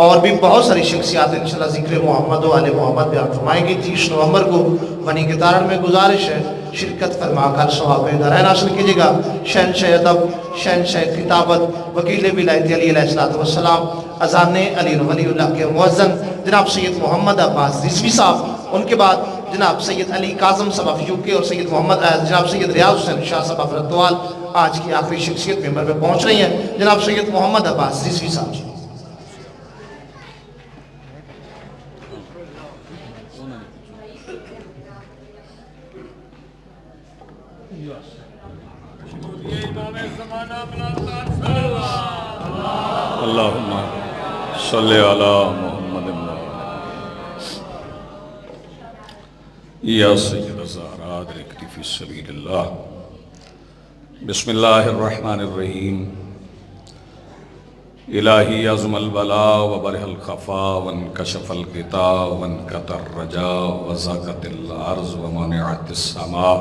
اور بھی بہت ساری شخصیات انشاءاللہ ذکر محمد و آل محمد بیان فرمائیں گی۔ 30 نومبر کو بنی کے تارن میں گزارش ہے، شرکت فرما کر ثواب دارین حاصل کیجیے گا۔ شہنشاہ ادب، شہنشاہ خطابت، وکیل ولایت علی علیہ السلام، اذان علی ولی اللہ کے مؤذن جناب سید محمد عباس رضوی صاحب، ان کے بعد جناب سید علی کاظم صاحب آف یو کے اور جناب سید ریاض حسین شاہ صاحب آف رتوال آج کی آخری شخصیت ممبر پہ پہنچ رہی ہیں۔ جناب سید محمد عباس رضوی صاحب جی۔ اللہم صلی علی محمد یا سید الزہراء ادرکنی فی سبیل اللہ۔ بسم اللہ الرحمن الرحیم۔ الہی عظم البلا وبرح الخفا وانکشف الغطاء وانقطع الرجاء وضاقت الارض ومنعت السماء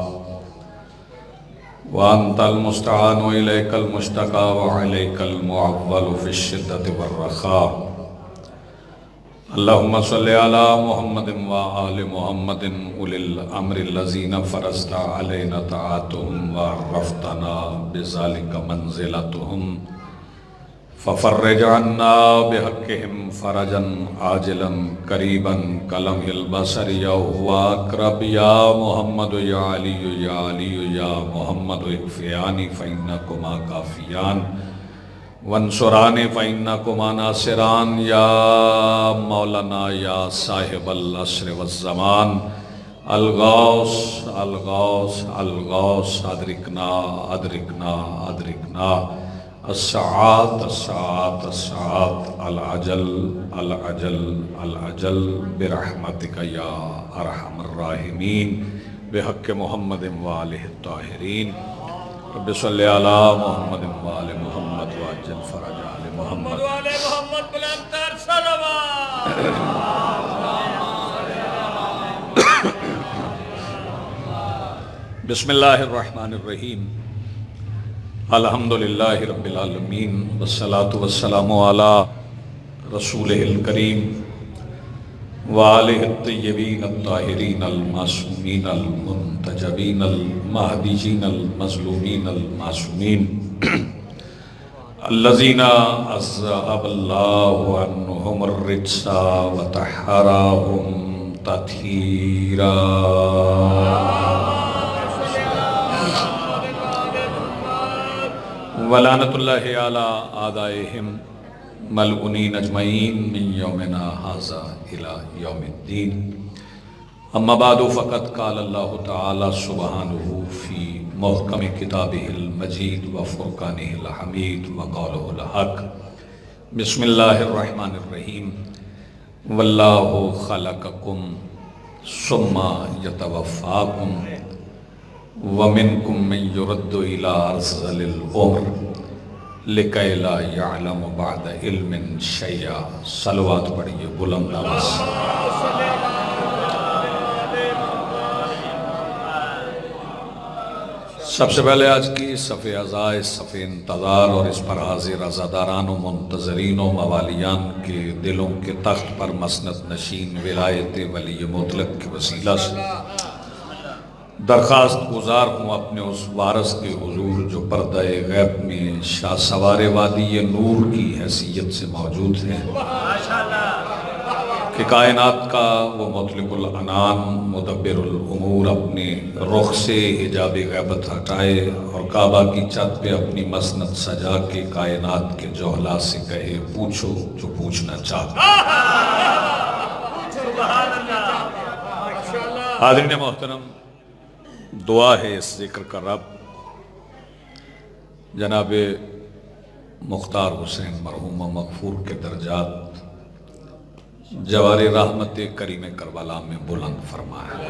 وانت المستعان الیک المشتقى وعلیک المعول فی الشدۃ والرخاء۔ اللہم صلی علی محمد وآل محمد اولی الامر الذین فرضت علینا طاعتهم وعرفتنا بذلک منزلتهم ففرج عنا بحقهم فرجا عاجلا قریبا کلمح البصر یا هو اقرب یا محمد یا علی یا علی یا محمد اکفیانی فإنکما کافیان وانصرانی فإنکما ناصران یا مولانا یا صاحب العصر والزمان الغوث الغوث الغوث ادرکنا ادرکنا ادرکنا الساعات الساعات الساعات العجل العجل العجل برحمتک یا ارحم الراحمین بحق محمد وآلہ الطاہرین۔ رب صلی علی محمد وآل محمد وعجل فرج آل محمد بسم اللہ الرحمن الرحیم۔ الحمدللہ رب العالمین والصلاة والسلام علی رسولہ الکریم وآلہ الطیبین الطاہرین المعصومین المنتجبین المہدیین المظلومین المعصومین الذین اذھب اللہ عنہم الرجس وطہرہم تطہیرا۔ ولعنت اللہ علی اعدائہم ملعونین اجمعین من یومنا ھذا الی یوم الدین۔ اما بعد فقد قال اللہ تعالی سبحانہ فی محکم کتابہ المجید وفرقانہ الحمید وقولہ الحق۔ بسم اللہ الرحمن الرحیم۔ واللہ خلقکم ثم یتوفاکم ومنکم من یرد الی ارذل العمر لکی لا یعلم بعد علم شیئا۔ صلوات پڑھیے بلند آواز سے۔ سب سے پہلے آج کی صف عزاء، صف انتظار اور اس پر حاضر عزاداران و منتظرین و موالیان کے دلوں کے تخت پر مسند نشین ولایت ولی مطلق کے وسیلہ سے درخواست گزار ہوں اپنے اس وارث کے حضور جو پردہ غیب میں شاہ سوار وادی نور کی حیثیت سے موجود ہیں کہ کائنات کا وہ مطلق العنان مدبر الامور اپنے رخ سے حجاب غیبت ہٹائے اور کعبہ کی چھت پہ اپنی مسند سجا کے کائنات کے جوہلا سے کہے پوچھو جو پوچھنا چاہتا۔ حاضرین محترم، دعا ہے اس ذکر کا رب جناب مختار حسین مرحوم مغفور کے درجات جوار رحمت کریم کربلا میں بلند فرمائے۔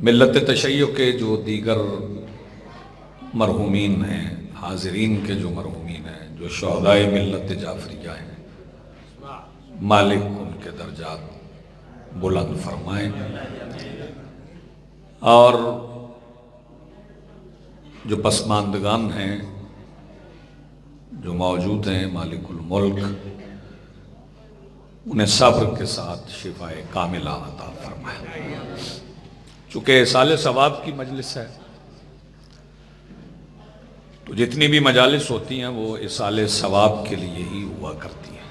ملت تشیع کے جو دیگر مرحومین ہیں، حاضرین کے جو مرحومین ہیں، جو شہداء ملت جعفریہ ہیں، مالک ان کے درجات بلند فرمائیں۔ اور جو پسماندگان ہیں جو موجود ہیں، مالک الملک انہیں صبر کے ساتھ شفائے کاملہ عطا فرمائے۔ چونکہ اصال ثواب کی مجلس ہے تو جتنی بھی مجالس ہوتی ہیں وہ اصال ثواب کے لیے ہی ہوا کرتی ہیں۔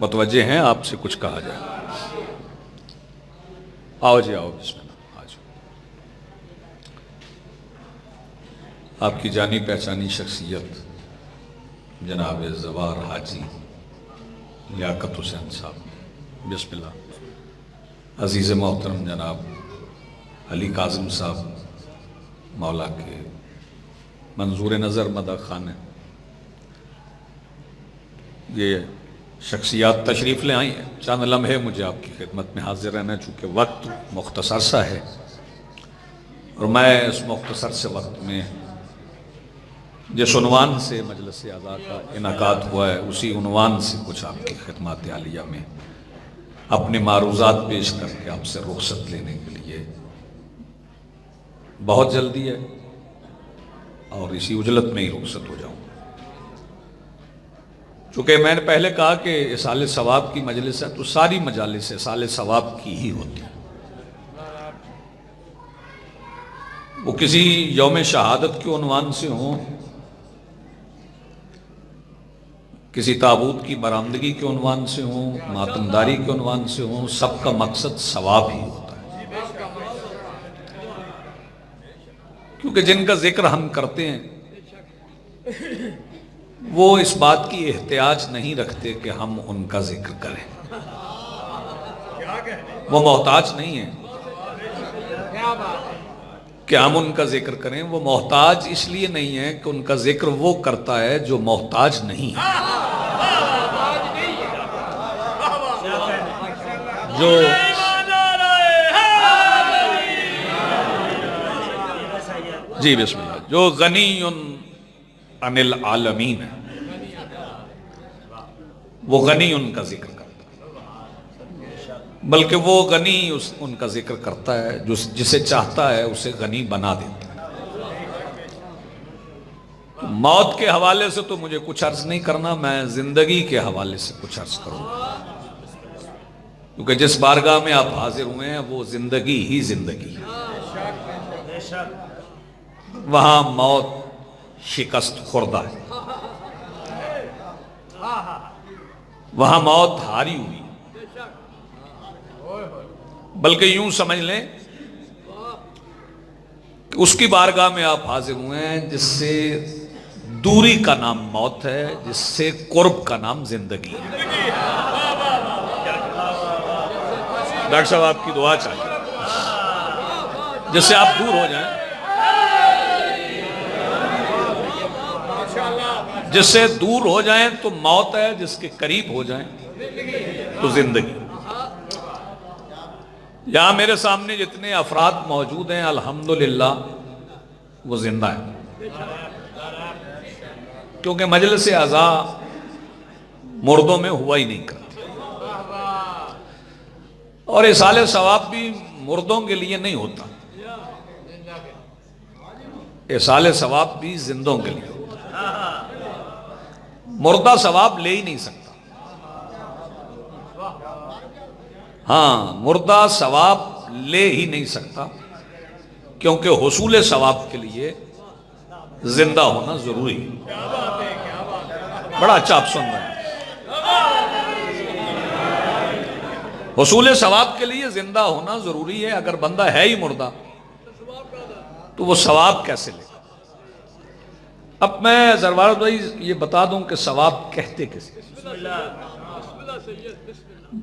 متوجہ ہیں؟ آپ سے کچھ کہا جائے؟ آؤ جی آؤ، بسم اللہ آ جاؤ۔ آپ کی جانی پہچانی شخصیت جناب زوار حاجی لیاقت حسین صاحب، بسم اللہ۔ عزیز محترم جناب علی کاظم صاحب، مولا کے منظور نظر مدح خان ہیں، یہ شخصیات تشریف لے آئی ہیں۔ چند لمحے مجھے آپ کی خدمت میں حاضر رہنا، چونکہ وقت مختصر سا ہے اور میں اس مختصر سے وقت میں جس عنوان سے مجلس اعضاء کا انعقاد ہوا ہے اسی عنوان سے کچھ آپ کی خدمات عالیہ میں اپنے معروضات پیش کر کے آپ سے رخصت لینے کے لیے بہت جلدی ہے اور اسی عجلت میں ہی رخصت ہو جاؤں۔ چونکہ میں نے پہلے کہا کہ اصال ثواب کی مجلس ہے تو ساری مجالس اصال ثواب کی ہی ہوتی ہیں۔ وہ کسی یوم شہادت کے عنوان سے ہوں، کسی تابوت کی برآمدگی کے عنوان سے ہوں، ماتمداری کے عنوان سے ہوں، سب کا مقصد ثواب ہی ہوتا ہے۔ کیونکہ جن کا ذکر ہم کرتے ہیں وہ اس بات کی احتیاج نہیں رکھتے کہ ہم ان کا ذکر کریں، وہ محتاج نہیں ہیں کہ ہم ان کا ذکر کریں، وہ محتاج اس لیے نہیں ہے کہ ان کا ذکر وہ کرتا ہے جو محتاج نہیں ہے، جو جی بسم اللہ، جو غنی عن العالمین ہے وہ غنی ان کا ذکر کرتا ہے، بلکہ وہ غنی ان کا ذکر کرتا ہے جو جسے چاہتا ہے اسے غنی بنا دیتا ہے۔ موت کے حوالے سے تو مجھے کچھ عرض نہیں کرنا، میں زندگی کے حوالے سے کچھ عرض کروں گا، کیونکہ جس بارگاہ میں آپ حاضر ہوئے ہیں وہ زندگی ہی زندگی ہے۔ وہاں موت شکست خوردہ ہے، وہاں موت ہاری ہوئی، بلکہ یوں سمجھ لیں کہ اس کی بارگاہ میں آپ حاضر ہوئے ہیں جس سے دوری کا نام موت ہے، جس سے قرب کا نام زندگی ہے۔ ڈاکٹر صاحب آپ کی دعا چاہیے جس سے آپ دور ہو جائیں، جس سے دور ہو جائیں تو موت ہے، جس کے قریب ہو جائیں تو زندگی۔ یہاں میرے سامنے جتنے افراد موجود ہیں الحمدللہ وہ زندہ ہیں، کیونکہ مجلس اعضاء مردوں میں ہوا ہی نہیں کرتی، اور اصال ثواب بھی مردوں کے لیے نہیں ہوتا، اصال ثواب بھی زندوں کے لیے ہوتا۔ مردہ ثواب لے ہی نہیں سکتا، ہاں مردہ ثواب لے ہی نہیں سکتا، کیونکہ حصول ثواب کے لیے زندہ ہونا ضروری ہے۔ بڑا اچھا آپ سن رہے ہیں، حصول ثواب کے لیے زندہ ہونا ضروری ہے۔ اگر بندہ ہے ہی مردہ تو وہ ثواب کیسے لے گا؟ اب میں زروار بھائی یہ بتا دوں کہ ثواب کہتے کسے؟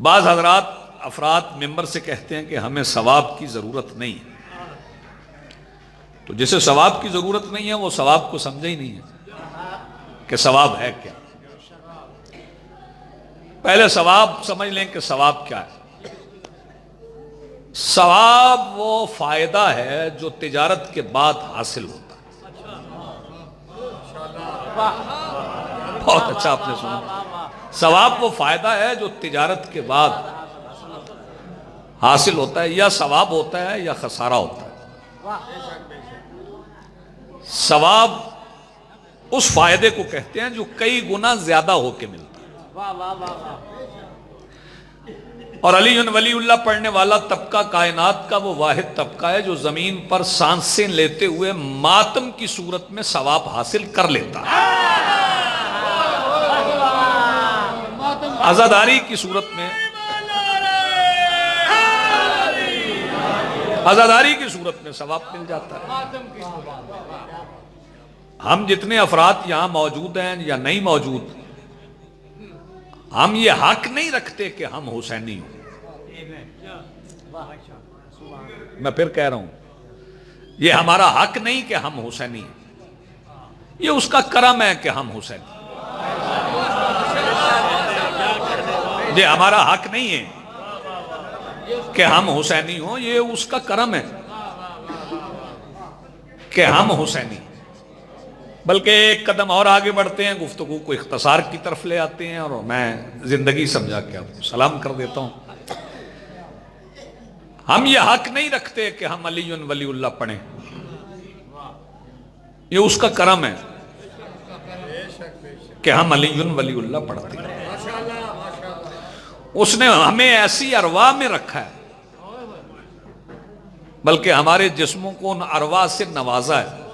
بعض حضرات افراد ممبر سے کہتے ہیں کہ ہمیں ثواب کی ضرورت نہیں ہے، تو جسے ثواب کی ضرورت نہیں ہے وہ ثواب کو سمجھے ہی نہیں ہے کہ ثواب ہے کیا۔ پہلے ثواب سمجھ لیں کہ ثواب کیا ہے۔ ثواب وہ فائدہ ہے جو تجارت کے بعد حاصل ہوتا ہے۔ بہت اچھا آپ نے سنا، ثواب وہ فائدہ ہے جو تجارت کے بعد حاصل ہوتا ہے، یا ثواب ہوتا ہے یا خسارہ ہوتا ہے۔ ثواب اس فائدے کو کہتے ہیں جو کئی گنا زیادہ ہو کے ملتا ہے۔ اور علی ولی اللہ پڑھنے والا طبقہ کائنات کا وہ واحد طبقہ ہے جو زمین پر سانسیں لیتے ہوئے ماتم کی صورت میں ثواب حاصل کر لیتا ہے، عزاداری کی صورت میں، عزاداری کی صورت میں ثواب مل جاتا ہے۔ ہم جتنے افراد یہاں موجود ہیں یا نہیں موجود، ہم یہ حق نہیں رکھتے کہ ہم حسینی ہوں۔ میں پھر کہہ رہا ہوں، یہ ہمارا حق نہیں کہ ہم حسینی ہیں، یہ اس کا کرم ہے کہ ہم حسینی، یہ ہمارا حق نہیں ہے کہ ہم حسینی ہوں، یہ اس کا کرم ہے کہ ہم حسینی ہیں۔ بلکہ ایک قدم اور آگے بڑھتے ہیں، گفتگو کو اختصار کی طرف لے آتے ہیں، اور میں زندگی سمجھا کے آپ کو سلام کر دیتا ہوں۔ ہم یہ حق نہیں رکھتے کہ ہم علی ولی اللہ پڑھیں، یہ اس کا کرم ہے کہ ہم علی ولی اللہ پڑھتے ہیں۔ اس نے ہمیں ایسی ارواح میں رکھا ہے، بلکہ ہمارے جسموں کو ان ارواح سے نوازا ہے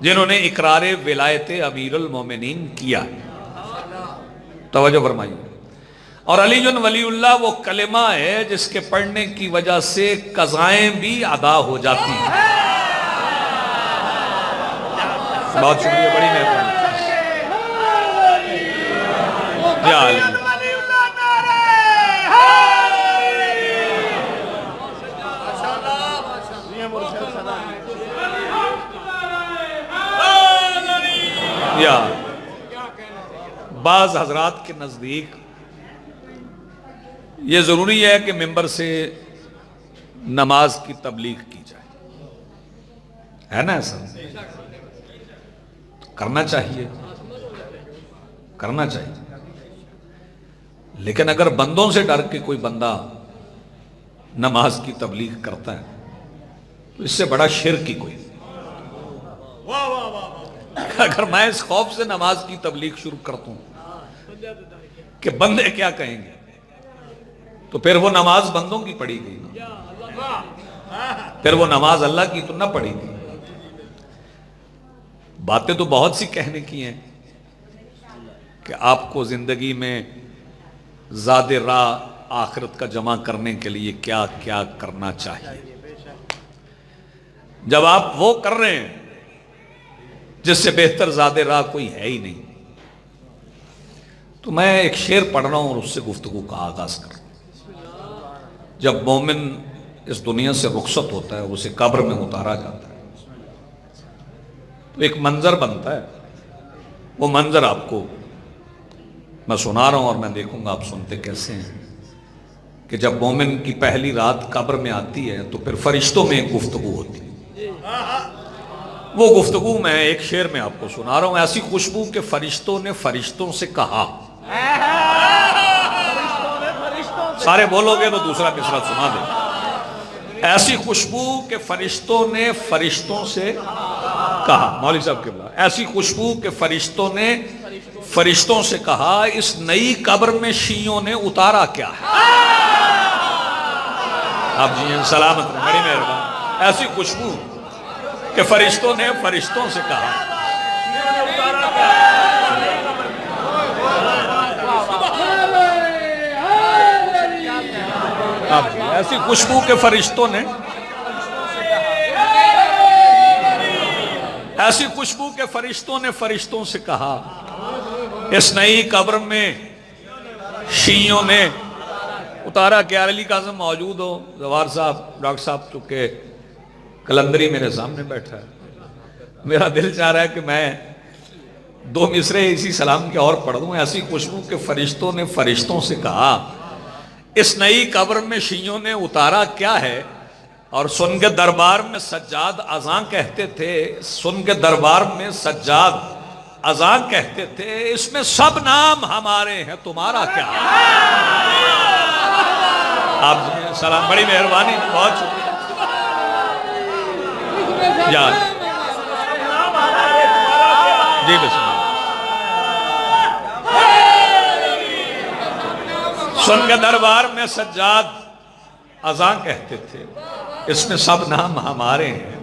جنہوں نے اقرار ولایت امیر المومنین کیا۔ توجہ فرمائیے۔ اور علی ولی اللہ وہ کلمہ ہے جس کے پڑھنے کی وجہ سے قضائیں بھی ادا ہو جاتی ہیں۔ بہت شکریہ، بڑی مہربانی۔ یا علی یا بعض حضرات کے نزدیک یہ ضروری ہے کہ ممبر سے نماز کی تبلیغ کی جائے، ہے نا ایسا؟ تو کرنا چاہیے، کرنا چاہیے، لیکن اگر بندوں سے ڈر کے کوئی بندہ نماز کی تبلیغ کرتا ہے تو اس سے بڑا شرک ہی کوئی نہیں۔ اگر میں اس خوف سے نماز کی تبلیغ شروع کرتا ہوں کہ بندے کیا کہیں گے، تو پھر وہ نماز بندوں کی پڑھی گئی، پھر وہ نماز اللہ کی تو نہ پڑھی گئی۔ باتیں تو بہت سی کہنے کی ہیں کہ آپ کو زندگی میں زاد راہ آخرت کا جمع کرنے کے لیے کیا کیا کرنا چاہیے۔ جب آپ وہ کر رہے ہیں جس سے بہتر زاد راہ کوئی ہے ہی نہیں، تو میں ایک شعر پڑھ رہا ہوں اور اس سے گفتگو کا آغاز کر رہا ہوں۔ جب مومن اس دنیا سے رخصت ہوتا ہے، اسے قبر میں اتارا جاتا ہے، تو ایک منظر بنتا ہے۔ وہ منظر آپ کو میں سنا رہا ہوں اور میں دیکھوں گا آپ سنتے کیسے ہیں، کہ جب مومن کی پہلی رات قبر میں آتی ہے تو پھر فرشتوں میں ایک گفتگو ہوتی ہے۔ وہ گفتگو میں ایک شعر میں آپ کو سنا رہا ہوں۔ ایسی خوشبو کہ فرشتوں نے فرشتوں سے کہا، سارے بولو گے تو دوسرا مصرع سنا دے۔ ایسی خوشبو کہ فرشتوں نے فرشتوں سے کہا، مولوی صاحب کے بلا، ایسی خوشبو کہ فرشتوں نے فرشتوں سے کہا، اس نئی قبر میں شیعوں نے اتارا کیا ہے۔ آپ جی ہیں سلامت رہیں، بڑی مہربانی۔ ایسی خوشبو کہ فرشتوں نے فرشتوں سے کہا، ایسی خوشبو کے فرشتوں نے، ایسی خوشبو کے فرشتوں نے فرشتوں سے کہا، اس نئی قبر میں شیعوں نے اتارا کیا۔ علی قاسم موجود ہو، زوار صاحب، ڈاکٹر صاحب، چونکہ کلندری میرے سامنے بیٹھا ہے، میرا دل چاہ رہا ہے کہ میں دو مصرے اسی سلام کے اور پڑھ دوں۔ ایسی خوشبو کہ فرشتوں نے فرشتوں سے کہا، اس نئی قبر میں شیعوں نے اتارا کیا ہے۔ اور سن کے دربار میں سجاد اذان کہتے تھے، سن کے دربار میں سجاد اذان کہتے تھے، اس میں سب نام ہمارے ہیں، تمہارا کیا ہے۔ آپ جی سلام، بڑی مہربانی، بہت شکریہ۔ یا جی بسم اللہ۔ سن کے دربار میں سجاد اذاں کہتے تھے، اس میں سب نام ہمارے ہیں،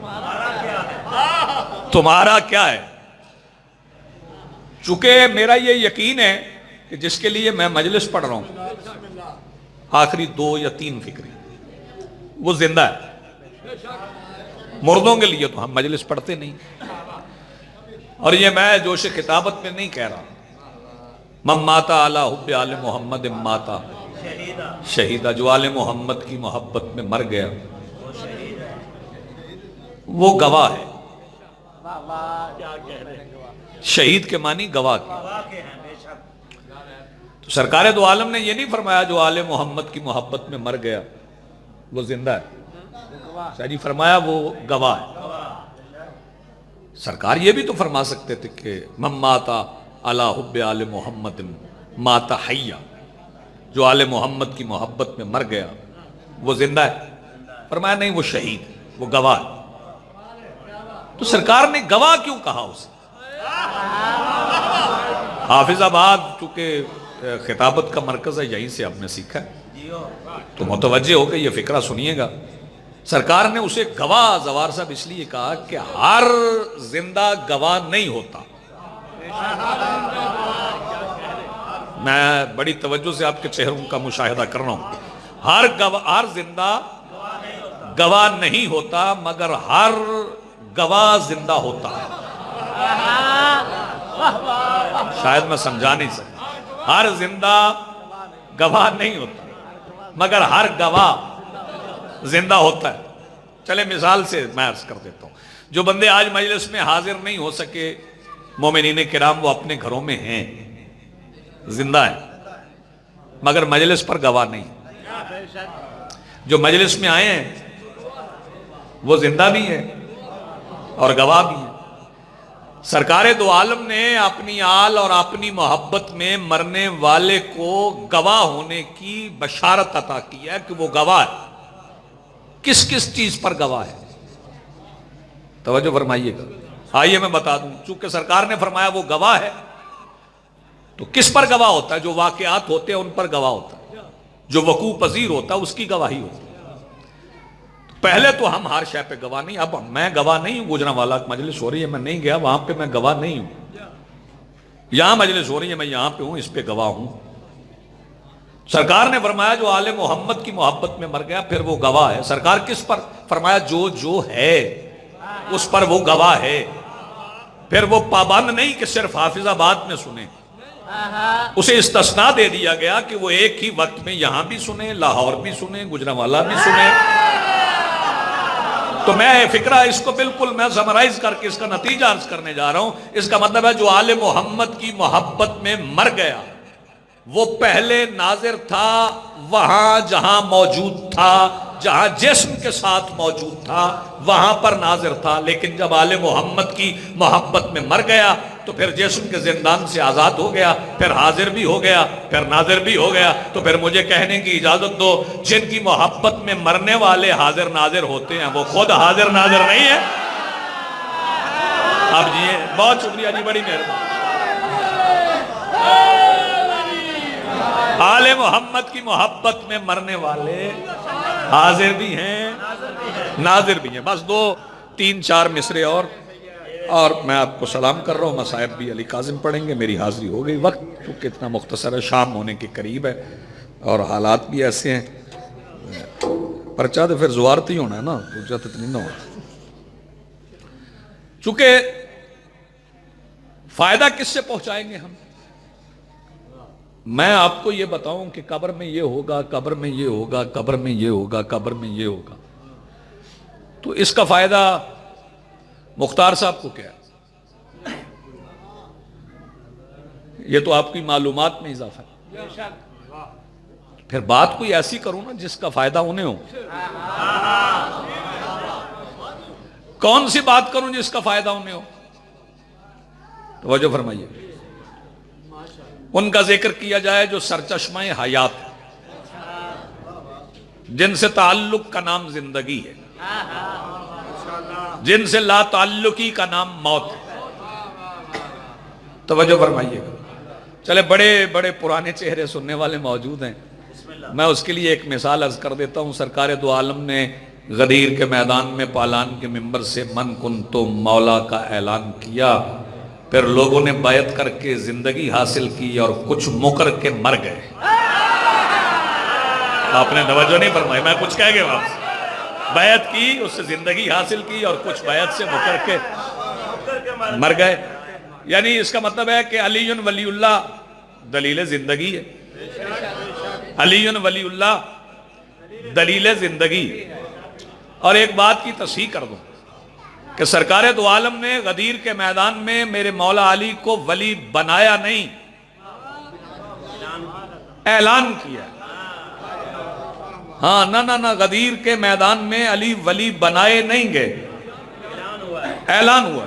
تمہارا کیا ہے؟ چونکہ میرا یہ یقین ہے کہ جس کے لیے میں مجلس پڑھ رہا ہوں، آخری 2 یا 3 فکری، وہ زندہ ہے۔ مردوں کے لیے تو ہم مجلس پڑھتے نہیں، اور یہ میں جوش خطابت میں نہیں کہہ رہا۔ من ماتا علی حب آل محمد ماتا شہیدہ، جو آل محمد کی محبت میں مر گیا وہ گواہ ہے۔ شہید کے معنی گواہ کے۔ تو سرکار دو عالم نے یہ نہیں فرمایا جو آل محمد کی محبت میں مر گیا وہ زندہ ہے، جی فرمایا وہ گواہ ہے۔ سرکار یہ بھی تو فرما سکتے تھے کہ من ماتا علی حب آل محمد ماتا حیا، جو آل محمد کی محبت میں مر گیا وہ زندہ ہے، فرمایا نہیں وہ شہید، وہ گواہ ہے۔ تو سرکار نے گواہ کیوں کہا اسے؟ حافظ آباد چونکہ خطابت کا مرکز ہے، یہیں سے ہم نے سیکھا ہے، تو متوجہ ہو کے یہ فقرہ سنیے گا۔ سرکار نے اسے گواہ زوار صاحب اس لیے کہا کہ ہر زندہ گواہ نہیں ہوتا۔ میں بڑی توجہ سے آپ کے چہروں کا مشاہدہ کر رہا ہوں۔ ہر زندہ گواہ نہیں ہوتا، مگر ہر گواہ زندہ ہوتا ہے۔ شاید میں سمجھا نہیں سکتا۔ ہر زندہ گواہ نہیں ہوتا، مگر ہر گواہ زندہ ہوتا ہے۔ چلے مثال سے میں عرض کر دیتا ہوں، جو بندے آج مجلس میں حاضر نہیں ہو سکے مومنین کرام، وہ اپنے گھروں میں ہیں، زندہ ہیں، مگر مجلس پر گواہ نہیں۔ جو مجلس میں آئے ہیں وہ زندہ بھی ہیں اور گواہ بھی ہیں۔ سرکار دو عالم نے اپنی آل اور اپنی محبت میں مرنے والے کو گواہ ہونے کی بشارت عطا کی ہے کہ وہ گواہ ہے۔ کس کس چیز پر گواہ ہے؟ توجہ فرمائیے گا۔ آئیے میں بتا دوں، چونکہ سرکار نے فرمایا وہ گواہ ہے، تو کس پر گواہ ہوتا ہے؟ جو واقعات ہوتے ہیں ان پر گواہ ہوتا ہے، جو وقوع پذیر ہوتا ہے اس کی گواہی ہوتی ہے۔ پہلے تو ہم ہر شے پہ گواہ نہیں۔ اب میں گواہ نہیں ہوں، گوجرانوالا مجلس ہو رہی ہے میں نہیں گیا وہاں پہ، میں گواہ نہیں ہوں۔ یہاں مجلس ہو رہی ہے میں یہاں پہ ہوں، اس پہ گواہ ہوں۔ سرکار نے فرمایا جو آل محمد کی محبت میں مر گیا پھر وہ گواہ ہے۔ سرکار کس پر فرمایا؟ جو ہے اس پر وہ گواہ ہے۔ پھر وہ پابند نہیں کہ صرف حافظ آباد میں سنیں، اسے استثناء دے دیا گیا کہ وہ ایک ہی وقت میں یہاں بھی سنیں، لاہور بھی سنیں، گوجرانوالا بھی سنیں۔ تو میں فکرہ اس کو بالکل میں سمرائز کر کے اس کا نتیجہ عرض کرنے جا رہا ہوں۔ اس کا مطلب ہے جو آل محمد کی محبت میں مر گیا وہ پہلے ناظر تھا وہاں جہاں موجود تھا، جہاں جسم کے ساتھ موجود تھا وہاں پر ناظر تھا، لیکن جب آل محمد کی محبت میں مر گیا تو پھر جسم کے زندان سے آزاد ہو گیا، پھر حاضر بھی ہو گیا، پھر ناظر بھی ہو گیا۔ تو پھر مجھے کہنے کی اجازت دو، جن کی محبت میں مرنے والے حاضر ناظر ہوتے ہیں وہ خود حاضر ناظر نہیں ہے؟ اب جی بہت شکریہ جی، بڑی مہربانی۔ آل محمد کی محبت میں مرنے والے حاضر بھی ہیں ناظر بھی ہیں۔ بس 2 3 4 مصرے اور میں آپ کو سلام کر رہا ہوں۔ مصائب بھی علی کاظم پڑھیں گے، میری حاضری ہو گئی۔ وقت چونکہ اتنا مختصر ہے، شام ہونے کے قریب ہے اور حالات بھی ایسے ہیں، پرچہ تو پھر زوارت ہی ہونا ہے نا، پرچہ تو اتنی نہ ہونا۔ چونکہ فائدہ کس سے پہنچائیں گے ہم؟ میں آپ کو یہ بتاؤں کہ قبر میں یہ ہوگا، قبر میں یہ ہوگا، قبر میں یہ ہوگا، قبر میں یہ ہوگا، تو اس کا فائدہ مختار صاحب کو کیا ہے؟ یہ تو آپ کی معلومات میں اضافہ ہے۔ پھر بات کوئی ایسی کروں نا جس کا فائدہ انہیں ہو۔ کون سی بات کروں جس کا فائدہ انہیں ہو؟ توجہ فرمائیے۔ ان کا ذکر کیا جائے جو سرچشمہ حیات، جن سے تعلق کا نام زندگی ہے، جن سے لا تعلقی کا نام موت ہے۔ توجہ فرمائیے گا۔ چلے بڑے بڑے پرانے چہرے سننے والے موجود ہیں، میں اس کے لیے ایک مثال عرض کر دیتا ہوں. سرکار دو عالم نے غدیر کے میدان میں پالان کے ممبر سے من کنتو مولا کا اعلان کیا. پھر لوگوں نے بیعت کر کے زندگی حاصل کی اور کچھ مکر کے مر گئے. آپ نے توجہ نہیں فرمائی, میں کچھ کہہ گیا واپس. بیعت کی, اس سے زندگی حاصل کی, اور کچھ بیعت سے مکر کے مر گئے. یعنی اس کا مطلب ہے کہ علی ولی اللہ دلیل زندگی ہے. علی ولی اللہ دلیل زندگی. اور ایک بات کی تصحیح کر دوں کہ سرکار دو عالم نے غدیر کے میدان میں میرے مولا علی کو ولی بنایا نہیں, اعلان کیا. ہاں نہ غدیر کے میدان میں علی ولی بنائے نہیں گئے, اعلان ہوا.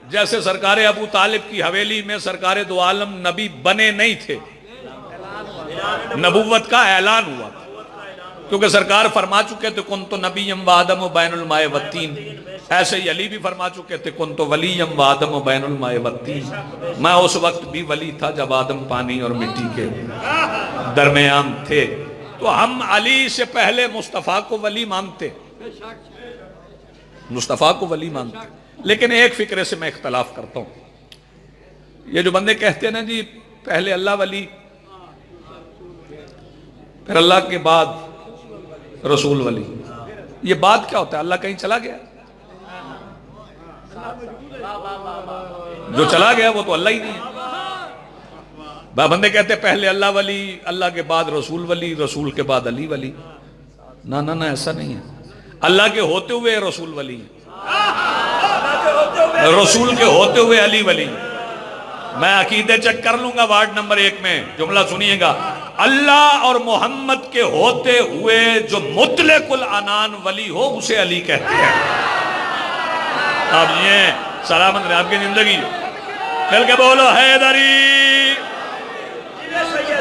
جیسے سرکار ابو طالب کی حویلی میں سرکار دو عالم نبی بنے نہیں تھے, نبوت کا اعلان ہوا, کیونکہ سرکار فرما چکے تھے کنتو نبیم و آدم و بین الماء والتین. ایسے ہی علی بھی فرما چکے تھے کنتو ولیم و آدم و بین الماء والتین. میں اس وقت بھی ولی تھا جب آدم پانی اور مٹی کے درمیان تھے. تو ہم علی سے پہلے مصطفیٰ کو ولی مانتے, مصطفیٰ کو ولی مانتے. لیکن ایک فکرے سے میں اختلاف کرتا ہوں. یہ جو بندے کہتے ہیں نا جی پہلے اللہ ولی پھر اللہ کے بعد رسول ولی, یہ بات کیا ہوتا ہے؟ اللہ کہیں چلا گیا؟ جو چلا گیا وہ تو اللہ ہی نہیں ہے. بندے کہتے ہیں پہلے اللہ ولی, اللہ کے بعد رسول ولی, رسول کے بعد علی ولی. نہ ایسا نہیں ہے. اللہ کے ہوتے ہوئے رسول ولی, رسول کے ہوتے ہوئے علی ولی. میں عقیدے چیک کر لوں گا وارڈ نمبر 1 میں, جملہ سنیے گا. اللہ اور محمد کے ہوتے ہوئے جو مطلق العنان ولی ہو اسے علی کہتے ہیں. اب یہ سلامت رہے آپ کی زندگی. چل کے بولو حیدری.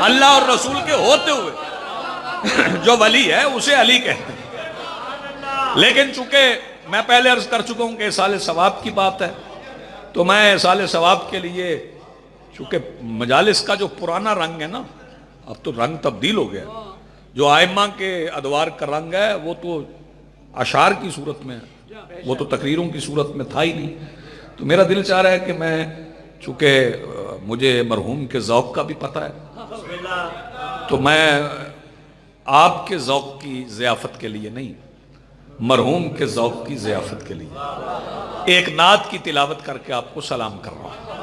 اللہ اور رسول کے ہوتے ہوئے جو ولی ہے اسے علی کہتے ہیں. لیکن چونکہ میں پہلے عرض کر چکا ہوں کہ احصال ثواب کی بات ہے, تو میں احصال ثواب کے لیے چونکہ مجالس کا جو پرانا رنگ ہے نا, اب تو رنگ تبدیل ہو گیا. جو ائمہ کے ادوار کا رنگ ہے وہ تو اشعار کی صورت میں ہے, وہ تو تقریروں کی صورت میں تھا ہی نہیں. تو میرا دل چاہ رہا ہے کہ میں چونکہ مجھے مرحوم کے ذوق کا بھی پتہ ہے, تو میں آپ کے ذوق کی ضیافت کے لیے نہیں, مرحوم کے ذوق کی ضیافت کے لیے ایک نعت کی تلاوت کر کے آپ کو سلام کر رہا ہوں.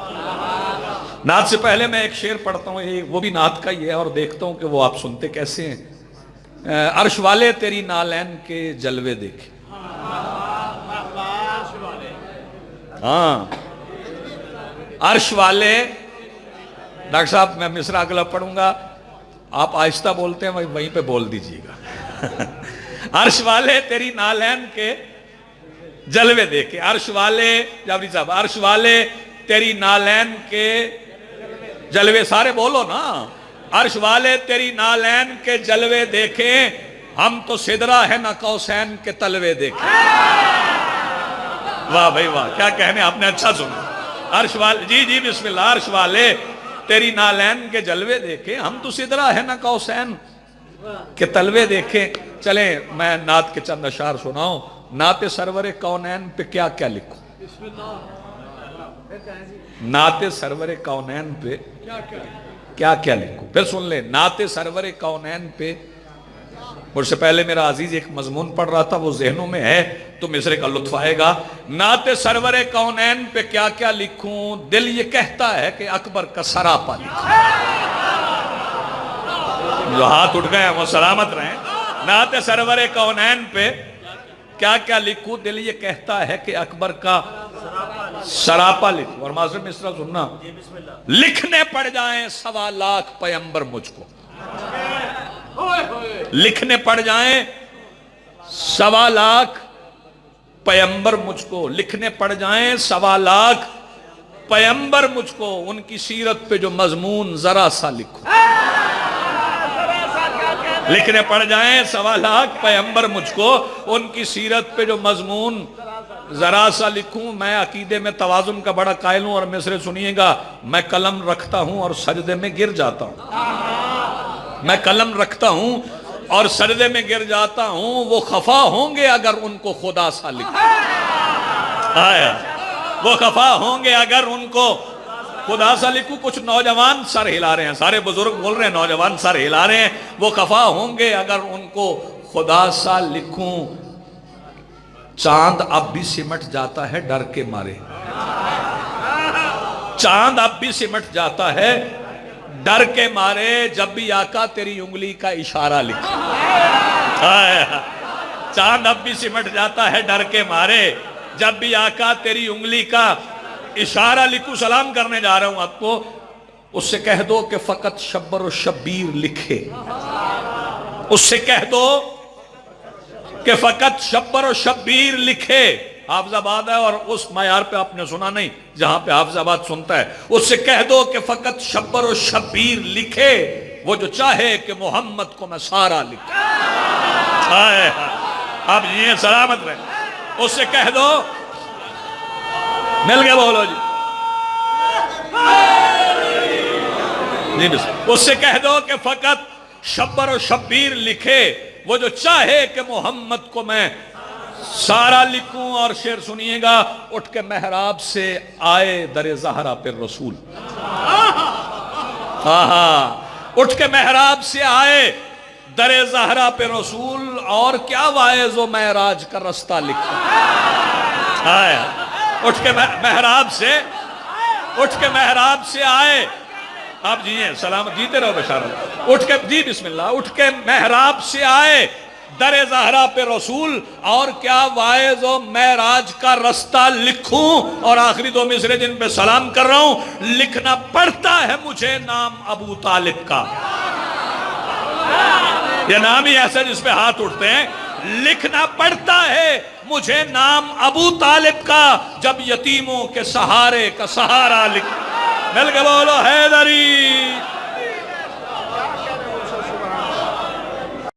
نعت سے پہلے میں ایک شعر پڑھتا ہوں, وہ بھی نعت کا ہی ہے, اور دیکھتا ہوں کہ وہ آپ سنتے کیسے ہیں. عرش والے تیری نالین کے جلوے دیکھے. ہاں عرش والے. ڈاکٹر صاحب میں مصرع اگلا پڑھوں گا, آپ آہستہ بولتے ہیں وہیں پہ بول دیجئے گا. عرش والے تیری نالین کے جلوے دیکھے. عرش والے جابری صاحب, عرش والے تیری نالین کے جلوے, سارے بولو نا. عرش والے تیری نالین کے جلوے دیکھے, ہم تو سدرہ ہے نہ قوسین کے تلوے دیکھے. واہ بھائی واہ, کیا کہنے, آپ نے اچھا سنا. عرش والے جی بسم اللہ. عرش والے تیری نالین کے جلوے دیکھے, ہم تو سدرہ ہے نہ قوسین کے تلوے دیکھے. چلیں میں نعت کے چند اشعار سناؤں. نعت سرور کونین پہ کیا کیا لکھوں, نعت سرور کونین پہ کیا کیا لکھوں. پھر سن لیں, نعت سرور کونین پہ. مجھ سے پہلے میرا عزیز ایک مضمون پڑھ رہا تھا, وہ ذہنوں میں ہے تو مصرے کا لطف آئے گا. نعت سرور کونین پہ کیا کیا لکھوں, دل یہ کہتا ہے کہ اکبر کا سراپا لکھوں. جو ہاتھ اٹھ گئے ہیں وہ سلامت رہیں. نعت سرور کونین پہ کیا کیا لکھوں, دل یہ کہتا ہے کہ اکبر کا سراپا لکھوں. اور معذرت مصرع سننا, لکھنے پڑ جائیں 1.25 لاکھ پیمبر مجھ کو, لکھنے پڑ جائیں 1.25 لاکھ پیمبر مجھ کو, لکھنے پڑ جائیں 1.25 لاکھ پیمبر مجھ کو, ان کی سیرت پہ جو مضمون ذرا سا لکھوں. لکھنے پڑ جائیں 1.25 لاکھ پیمبر مجھ کو, ان کی سیرت پہ جو مضمون ذرا سا لکھوں. میں عقیدے میں توازن کا بڑا قائل ہوں, اور مصرے سنیے گا. میں قلم رکھتا ہوں اور سجدے میں گر جاتا ہوں. میں قلم رکھتا ہوں اور سجدے میں گر جاتا ہوں، وہ خفا ہوں گے اگر ان کو خدا سا لکھوں۔ آیا وہ خفا ہوں گے اگر ان کو خدا سا لکھوں۔ کچھ نوجوان سر ہلا رہے ہیں، سارے بزرگ بول رہے ہیں، نوجوان سر ہلا رہے ہیں، وہ خفا ہوں گے اگر ان کو خدا سا لکھوں۔ چاند اب بھی سمٹ جاتا ہے ڈر کے مارے، چاند اب بھی سمٹ جاتا ہے ڈر کے مارے، جب بھی آقا تیری انگلی کا اشارہ لکھے۔ چاند اب بھی سمٹ جاتا ہے ڈر کے مارے، جب بھی آقا تیری انگلی کا اشارہ لکھوں۔ سلام کرنے جا رہا ہوں آپ کو، اس سے کہہ دو کہ فقط شبر و شبیر لکھے، اس سے کہہ دو کہ فقط شبر و شبیر لکھے۔ حافظ آباد ہے اور اس معیار پہ آپ نے سنا نہیں جہاں پہ حافظ آباد سنتا ہے۔ اس سے کہہ دو کہ فقط شبر و شبیر لکھے، وہ جو چاہے کہ محمد کو میں سارا لکھوں۔ آپ یہ سلامت رہیں، اس سے کہہ دو، مل گئے بولو جی جی بس، اس سے کہہ دو کہ فقط شبر و شبیر لکھے، وہ جو چاہے کہ محمد کو میں سارا لکھوں۔ اور شعر سنیے گا، اٹھ کے محراب سے آئے در زہرا پر رسول، اٹھ کے محراب سے آئے در زہرا پہ رسول، اور کیا واعظ و معراج کا رستہ لکھا۔ اٹھ کے محراب سے آئے، آپ جیئے سلامت، جیتے رہو بشارت، اٹھ کے جی بسم اللہ، اٹھ کے محراب سے آئے در زہرا پہ رسول، اور کیا واعظ و معراج کا رستہ لکھوں۔ اور آخری دو مصرے جن پہ سلام کر رہا ہوں، لکھنا پڑتا ہے مجھے نام ابو طالب کا۔ یہ نام ہی ایسا جس پہ ہاتھ اٹھتے ہیں، لکھنا پڑتا ہے مجھے نام ابو طالب کا، جب یتیموں کے سہارے کا سہارا لکھ۔ مل کے بولو حیدری۔